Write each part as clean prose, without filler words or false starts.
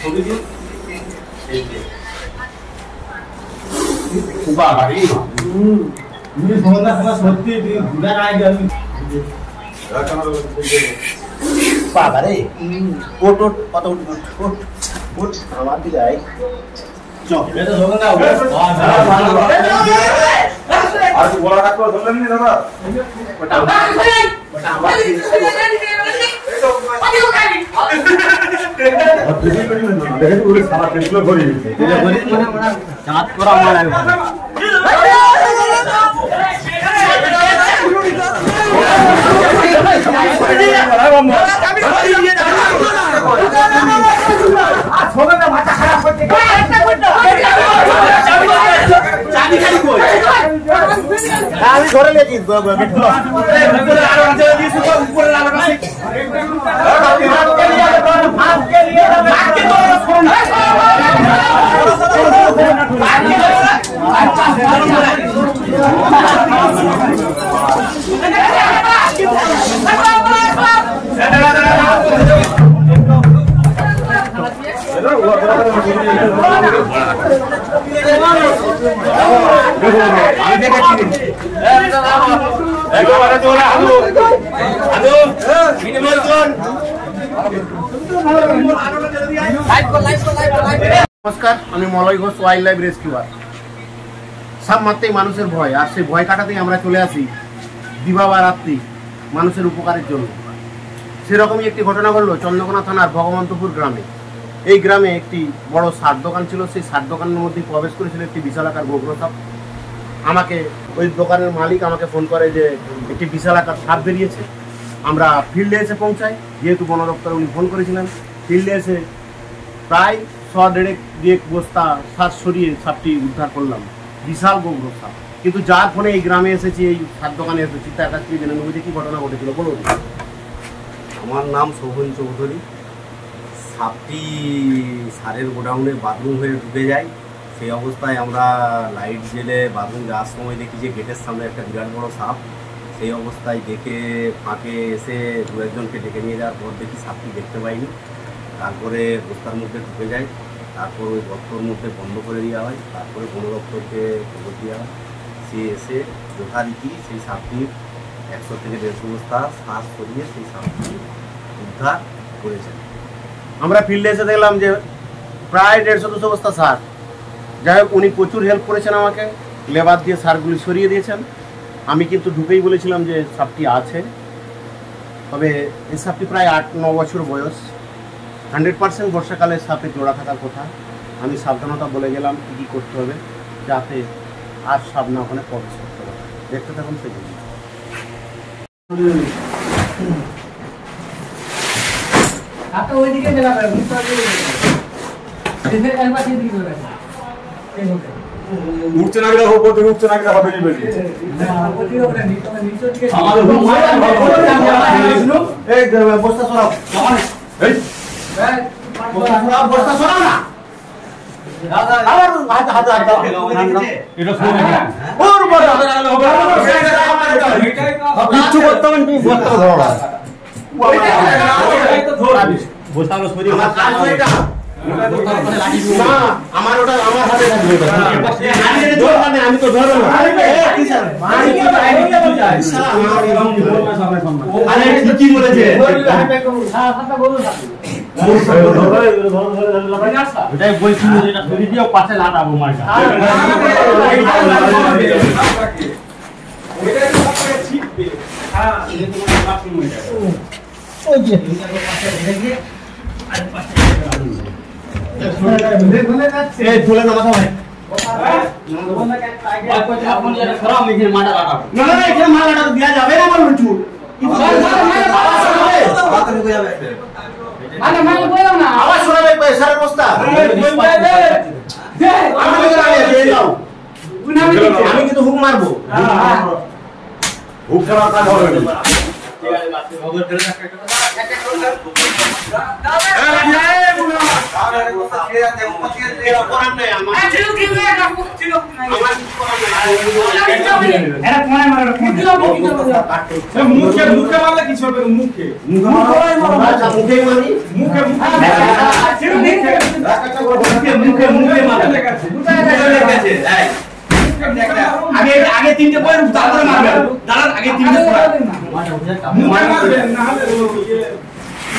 ছবি দিন এই যে বাবারে তুমি সোনা সোনা সত্যি ঘুরা নাই গেল বাবারে ওট ওট কত ওট ওট ওট আমার দিকে আই চল এটা ধরো না আর বড় কাকু ধরলেন না দাদা ওটা আমার দেখেন পুরো সারা পেছলো ভরে গেছে এটা ভরে মানে চাঁদ করা আমার লাগে আমি ধরে লেছি নমস্কার, আমি Malay Ghosh, wild life rescuer. সাপ মারতেই মানুষের ভয়, আর সেই ভয় কাটাতেই আমরা চলে আসি দিবা বা রাত্রি মানুষের উপকারের জন্য। সেরকমই একটি ঘটনা ঘটলো চন্দ্রকোনা থানার ভগবন্তপুর গ্রামে। এই গ্রামে একটি বড় সার দোকান ছিল। সেই সার দোকানের মধ্যে প্রবেশ করেছিল একটি বিশালাকার গোগ্র সাপ। আমাকে ওই দোকানের মালিক আমাকে ফোন করে যে একটি বিশালাকার সাপ বেরিয়েছে। আমরা ফিল্ডে এসে পৌঁছাই, যেহেতু বন দপ্তরে উনি ফোন করেছিলেন। ফিল্ডে এসে প্রায় 1.5 বস্তা সার সরিয়ে সাপটি উদ্ধার করলাম। বিশাল গোগ্র সাপ। কিন্তু যার ফোনে এই গ্রামে এসেছি, এই সার দোকানে এসেছি, তার কাছ থেকে জেনে নেব যে কী ঘটনা ঘটেছিল। বলুন। আমার নাম শোভন চৌধুরী। সাপটি সারের গোডাউনে বাথরুম হয়ে ঢুকে যায়। সেই অবস্থায় আমরা লাইট জেলে বাথরুম যাওয়ার সময় দেখি যে গেটের সামনে একটা বিরাট বড় সাপ। সেই অবস্থায় দেখে ফাঁকে এসে দু একজনকে ডেকে নিয়ে যাওয়ার পর দেখি সাপটি দেখতে পাইনি। তারপরে বস্তার মধ্যে ঢুকে যায়। তারপর ওই গর্তর মধ্যে বন্ধ করে দেওয়া হয়। তারপরে বন দপ্তরকে খবর দেওয়া হয়। সে এসে যথারীতি সেই সাপটির 100 থেকে 150 বস্তা শ্বাস সরিয়ে সেই সাপটি উদ্ধার করেছেন। আমরা ফিল্ডে এসে দেখলাম যে প্রায় 150-200 বস্তা সার। যাই হোক, উনি প্রচুর হেল্প করেছেন আমাকে, লেবার দিয়ে সারগুলি সরিয়ে দিয়েছেন। আমি কিন্তু ঢুকেই বলেছিলাম যে সাপটি আছে। তবে এই সাপটি প্রায় 8-9 বছর বয়স। 100% বর্ষাকালে সাপে জোড়া থাকার কথা। আমি সাবধানতা বলে গেলাম কী কী করতে হবে যাতে আর সাপ না ওখানে প্রবেশ করতে পারে। দেখতে থাকুন সেই জন্য। আপনি ওইদিকে মেলা করেন, উঠছে না গেলে উপর থেকে উঠছে না গেলে হবে বেশি এই বস্তা সরাও, এই বস্তা সরাও, বস্তা সরাও না। আবার হাতে হাতে হাত দাও। এটা শুনে না ওর বড় কিচ্ছু করতে হবে তুমি বস্তা ধরো না বস্তা সরিয়ে আমার কাজ এটা না, আমার ওটা আমার হাতে থাকবে। আমি তো ধরবো না। ঠিকই বলেছে। এটাই বলছি যেটা ধরে দিও পাশে লাগাবো মার্কা ধুলে না মাথা ভাই। না না, এখানে মালাটা দেওয়া যাবে না। আমার চুল আওয়াজ শোনাবে সারের বস্তা। আমি কিন্তু হুক মারবো। হুক ছাড়া কাজ হবে না। মুখে মারলে কিছু হবে, মুখে মুখে মারি, মুখে মুখে মারবে লেগেছে এই আগে তিনটে পরে তারপরে মারবে দাঁড়ান আগে তিনটে পরে মারবে না হলে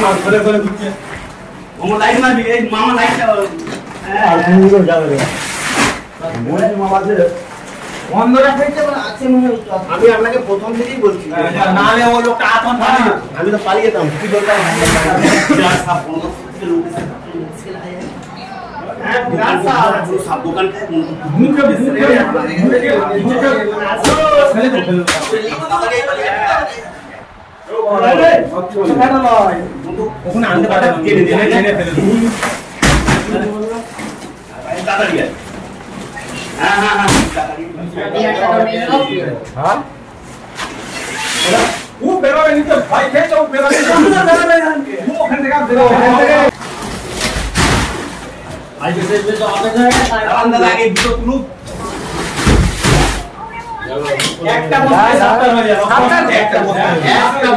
মার করে দিচ্ছে ওমা লাইট মারবি এই মামা লাইটটা আর মুড়ো যাবে মোরে মামাদের বন্ধ রাখতে আছে মনে হচ্ছে আমি আপনাকে প্রথম থেকেই বলছি না হলে ও লোকটা আতন পারে আমি তো পালিয়ে যেতাম কি দরকার সব বন্ধ করে লোক সব দোকান মুখে ওখানে আনতে পারে কেটে দিয়ে ফেলে তাড়াতাড়ি হ্যাঁ ও বেরোবে নিতে ভাই খেতে ও বেরোবে ও ওখান থেকে বেরোবে আজ এসে তো হবে না আলাদা লাগে দুটো তুলু একটা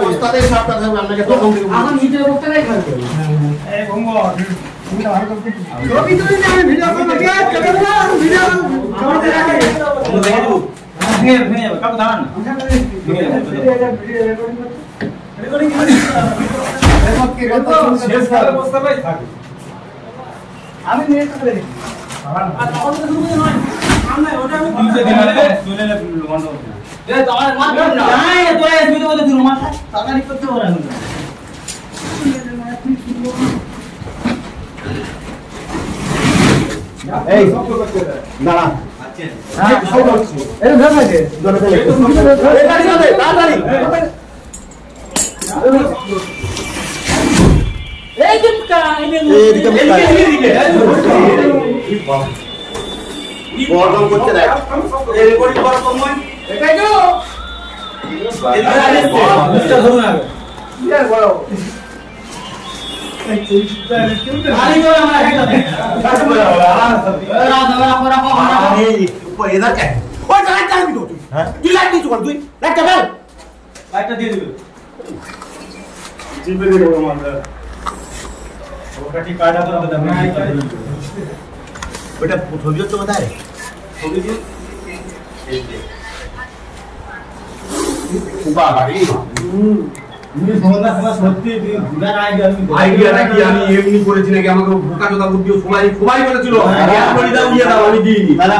বস্তাতে সাতটা থাকবে আপনাকে তখন থেকে আমার নিচে বস্তা নাই খাবে এই বঙ্গ ছবি তুলি না আমি ভিডিও করব কে চলে না ভিডিও করতে রাখে আমি দেখে দেব ভেঙে যাবে কাকু দাঁড়ান রেকর্ডিং শেষ করে বস্তা ভাই থাকে আমি নিয়ে চলে যাই আর তখন তো শুরু করে নয় সামনে ওটা আমি নিচে দিলে চলে না বন্ধ এ তোমার মার না এই তো এই ভিডিও করতে দিল মাথা তাড়াতাড়ি করতে পারে না এই দাঁড়া আচ্ছা সব হচ্ছে এই ধরে থাকে ধরে ফেলে তাড়াতাড়ি এই দিকটা এইদিকে বর্ধন করতে দেখ এই রেকর্ডিং করার সময় এটাই তো এটা ধরুন আগে ইয়ার বড় আরে তো আমরা এই উপর এদার কে ওই লাইট চালাবি তো তুই হ্যাঁ তুই লাইট দিছ কোন তুই লাইট চালাও লাইটটা দিয়ে দিবে জিপে দিয়ে দেবো আমরা ওটা ঠিক কাটা করতে দাও না ওটা ছবি তো কোথায় ছবি দিয়ে এই যে বাবা রে আইডিয়াটা কি আমি এমনি করেছি নাকি আমাকে বোকা চোদা বুদ্ধি সবাই বলেছিল বলি দাও ইয়ে দাও আমি দিইনি দাদা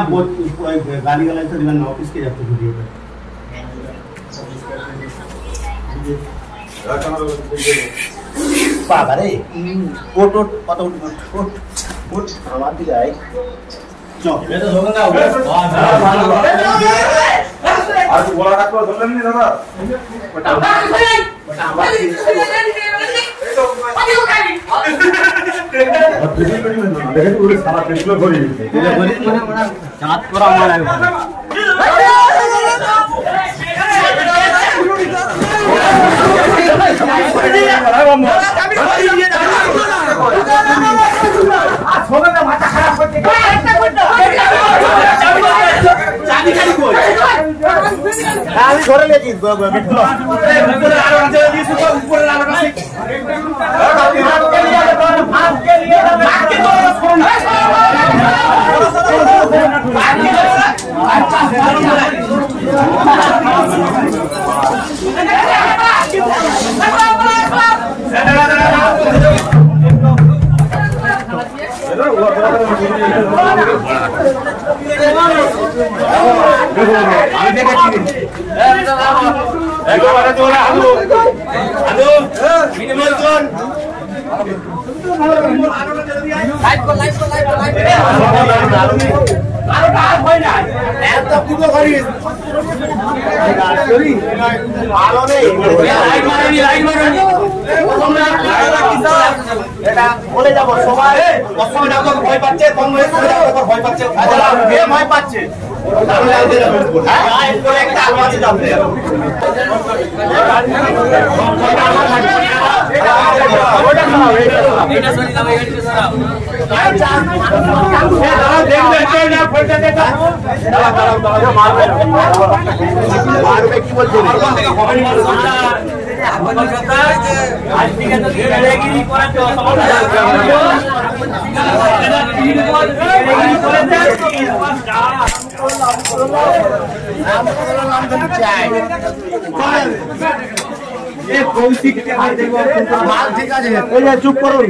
গাড়ি গালাই তো দিবেন না অফিসকে যাচ্ছে ভিডিওটা বাবা রে ওট ওট কত ওট ওট ওট আমার দিকে আই চল এটা ধরুন না আর বলা রাখো ধরলেন না দাদা ওটা আমার দেখে তো ওরে সারা পেছলো করে দিতে এটা বলি মানে চাঁদ করা আমার লাগে আমি ধরে লেছি বলে যাবো সবাই ভয় পাচ্ছে ভয় পাচ্ছে ভয় পাচ্ছে একটা আলমারি যাবে মারবে কি বলছে আজ থেকে তো চুপ করুন,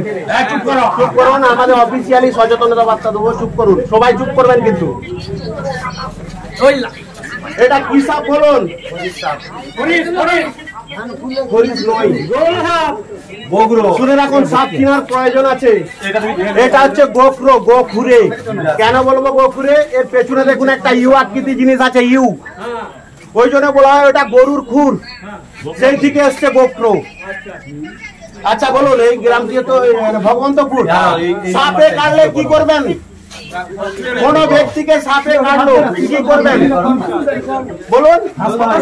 চুপ করুন, আমাদের অফিসিয়ালি সচেতনতা বার্তা দেবো, চুপ করুন, সবাই চুপ করবেন কিন্তু। এটা কি সাপ বলুন? শুনে রাখুন, সাপ কেনার প্রয়োজন আছে। এটা হচ্ছে গোখরো, গোখুরে। কেন বলবো গোখুরে? এর পেছনে দেখুন একটা ইউ আকৃতি জিনিস আছে, ইউ, ওই জন্য বলা হয় ওটা গরুর খুর, সেই থেকে এসছে গোখরো। আচ্ছা বলুন, এই গ্রামটি তো ভগবন্তপুর, সাপে কাটলে কি করবেন? কোন ব্যক্তিকে সাপে কাটলো কি করবেন বলুন? হসপিটাল।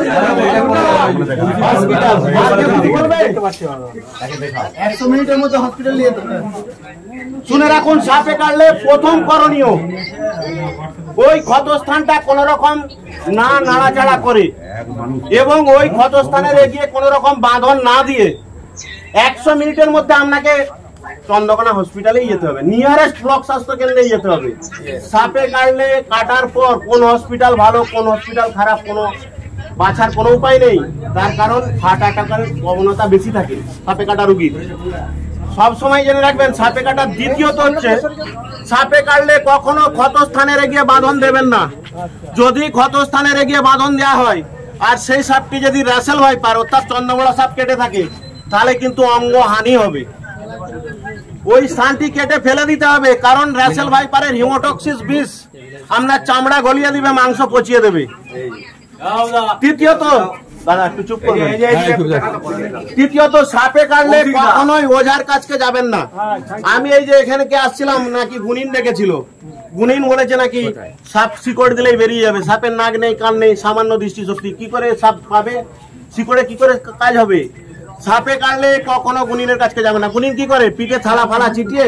100 মিনিটের মধ্যে হসপিটাল নিয়ে যেতে। শুনে রাখুন, সাপে কাটলে প্রথম করণীয় ওই ক্ষতস্থানটা কোন রকম না নাড়াচাড়া করে এবং ওই ক্ষতস্থানের এগিয়ে কোন রকম বাঁধন না দিয়ে 100 মিনিটের মধ্যে আপনাকে চন্দ্রকোনা হসপিটালে যেতে হবে, নিয়ারেস্ট ব্লক স্বাস্থ্য কেন্দ্রে যেতে হবে। সাপে কাটলে কাটার পর কোন হসপিটাল ভালো কোন হসপিটাল খারাপ কোনো বাছার কোনো উপায় নেই, তার কারণ হার্ট অ্যাটাকের প্রবণতা বেশি থাকে সাপে কাটা রোগীর। সব সময় জেনে রাখবেন, সাপে কাটার দ্বিতীয়ত হচ্ছে সাপে কাটলে কখনো ক্ষতস্থানের এগিয়ে বাঁধন দেবেন না। যদি ক্ষতস্থানের এগিয়ে বাঁধন দেওয়া হয় আর সেই সাপটি যদি র্যাসেল ভাইপার অর্থাৎ চন্দ্রমোড়া সাপ কেটে থাকে, তাহলে কিন্তু অঙ্গ হানি হবে। ওই স্থানটি কেটে ফেলে দিতে হবে, কারণ র্যাসেল ভাইপারের হিমোটক্সিস বিষ আপনার চামড়া গলিয়ে দিবে, মাংস পচিয়ে দেবে। তৃতীয়ত, দাদা একটু চুপ করবেন, তৃতীয়ত সাপে কাটলে কখনোই ওঝার কাছকে যাবেন না। আমি এই যে এখানে কে আসছিলাম, নাকি গুনিন ডেকেছিল, গুনিন বলেছে নাকি সাপ শিকড় দিলেই বেরিয়ে যাবে। সাপের নাক নেই, কান নেই, সামান্য দৃষ্টিশক্তি, কি করে সাপ পাবে? শিকড়ে কি করে কাজ হবে? সাপে কাটলে কখনো গুনিনের কাছে যাবে না। গুনিন কি করে? পিঠে থালা ফালা চিটিয়ে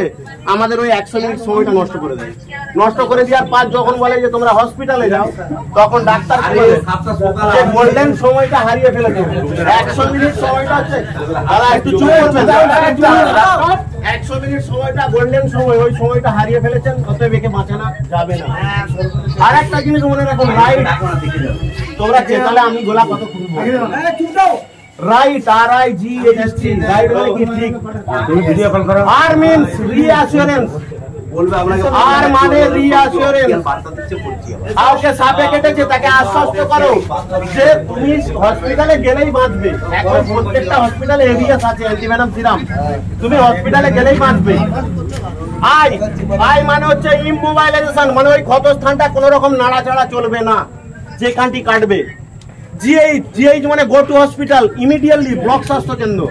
আমাদের ওই 100 মিনিট সময়টা নষ্ট করে দেয়। নষ্ট করে দেওয়ার পর যখন বলে যে তোমরা হসপিটালে যাও, তখন ডাক্তার গোল্ডেন সময়টা হারিয়ে ফেলেছে। 100 মিনিট সময়টা হচ্ছে, দাদা একটু চুপ করবেন, 100 মিনিট সময়টা গোল্ডেন সময়, ওই সময়টা হারিয়ে ফেলেছেন, অতএব একে বাঁচানো যাবে না। আর একটা জিনিস মনে রাখুন, রাইট তোমরা চেতালে আমি গোলা কত খুলবো, রাইট RIGHT, রাইট মানে কি ঠিক, তুমি ভিডিও কল করো। আর মিন্স রিঅ্যাসুরেন্স, বলবে আপনাকে আর মানে রিঅ্যাসুরেন্স। কাউকে সাপে কেটেছে তাকে আশ্বস্ত করো যে তুমি হসপিটালে গেলেই বাঁচবে। এখন প্রত্যেকটা হসপিটালে এভিএস আছে, অ্যান্টিভেনাম সিরাম, তুমি হসপিটালে গেলেই বাঁচবে। আই মানে হচ্ছে ইমোবিলাইজেশন, মানে ওই ক্ষতস্থানটা কোনো রকম নাড়াচাড়া চলবে না, যেখানটি কাটবে। GH মানে go to hospital immediately, block স্বাস্থ্য কেন্দ্র।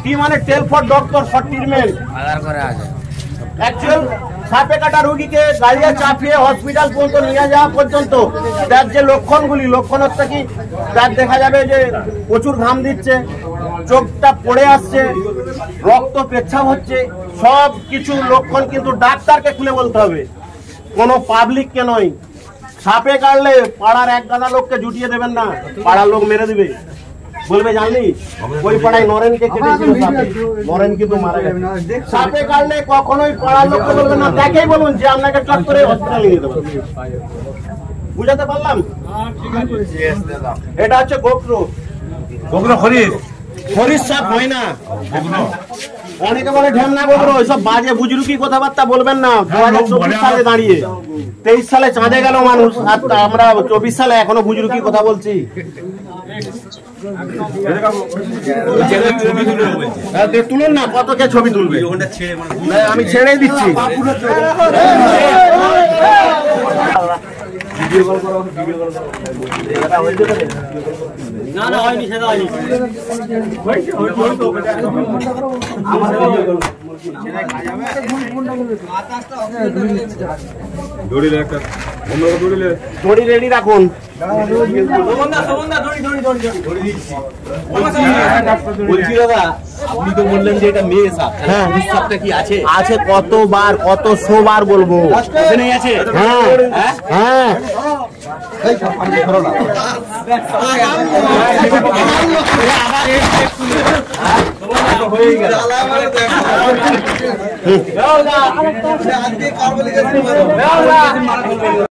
টি মানে tell for doctor for treatment. Actual সাপে কাটা রোগীকে গাড়িতে চাপিয়ে হসপিটাল পর্যন্ত নিয়ে যাওয়া পর্যন্ত তার যে লক্ষণগুলি, লক্ষণ হচ্ছে কি, তার দেখা যাবে যে প্রচুর ঘাম দিচ্ছে, চোখটা পড়ে আসছে, রক্ত পেচ্ছাপ হচ্ছে, সব কিছু লক্ষণ কিন্তু ডাক্তারকে খুলে বলতে হবে, কোনো পাবলিককে নয়। সাপে কাটলে পাড়ার এক গাদা লোককে জুটিয়ে দেবেন না, পাড়ার লোক মেরে দিবে, বলবে জানলি ওই পাড়ায় নরেনকে কেটেছিল সাপে, নরেন কিন্তু মারা গেছে। সাপে কাটলে কখনোই পাড়ার লোককে বলবেন না, তাকেই বলুন যে আপনাকে চট করে হসপিটালে নিয়ে দেবেন। বুঝাতে পারলাম? এটা হচ্ছে গোখরো। গোখরো খরিস, খরিস সাপ হয় না, অনেকে বলে ঢেমনা গোখরো, এসব বাজে বুজরুকি কথাবার্তা বলবেন না। 2024 সালে দাঁড়িয়ে 23 সালে চাঁদে গেল মানুষ, আর আমরা 24 সালে এখনো বুজরুকি কথা বলছি। তুলুন না, কত কে ছবি তুলবে, আমি ছেড়ে দিচ্ছি। না না হয়নি, সেটা হয়নি। দৌড়িলে একটা দড়ি রেডি রাখুন। বলছি দাদা, আপনি তো বললেন যে এটা মেয়ে সাপ, হ্যাঁ। পুরুষ সাপটা কি আছে? আছে, কতবার কত 100 বার বলবো। এখানেই আছে? হ্যাঁ হ্যাঁ হয়ে গেল।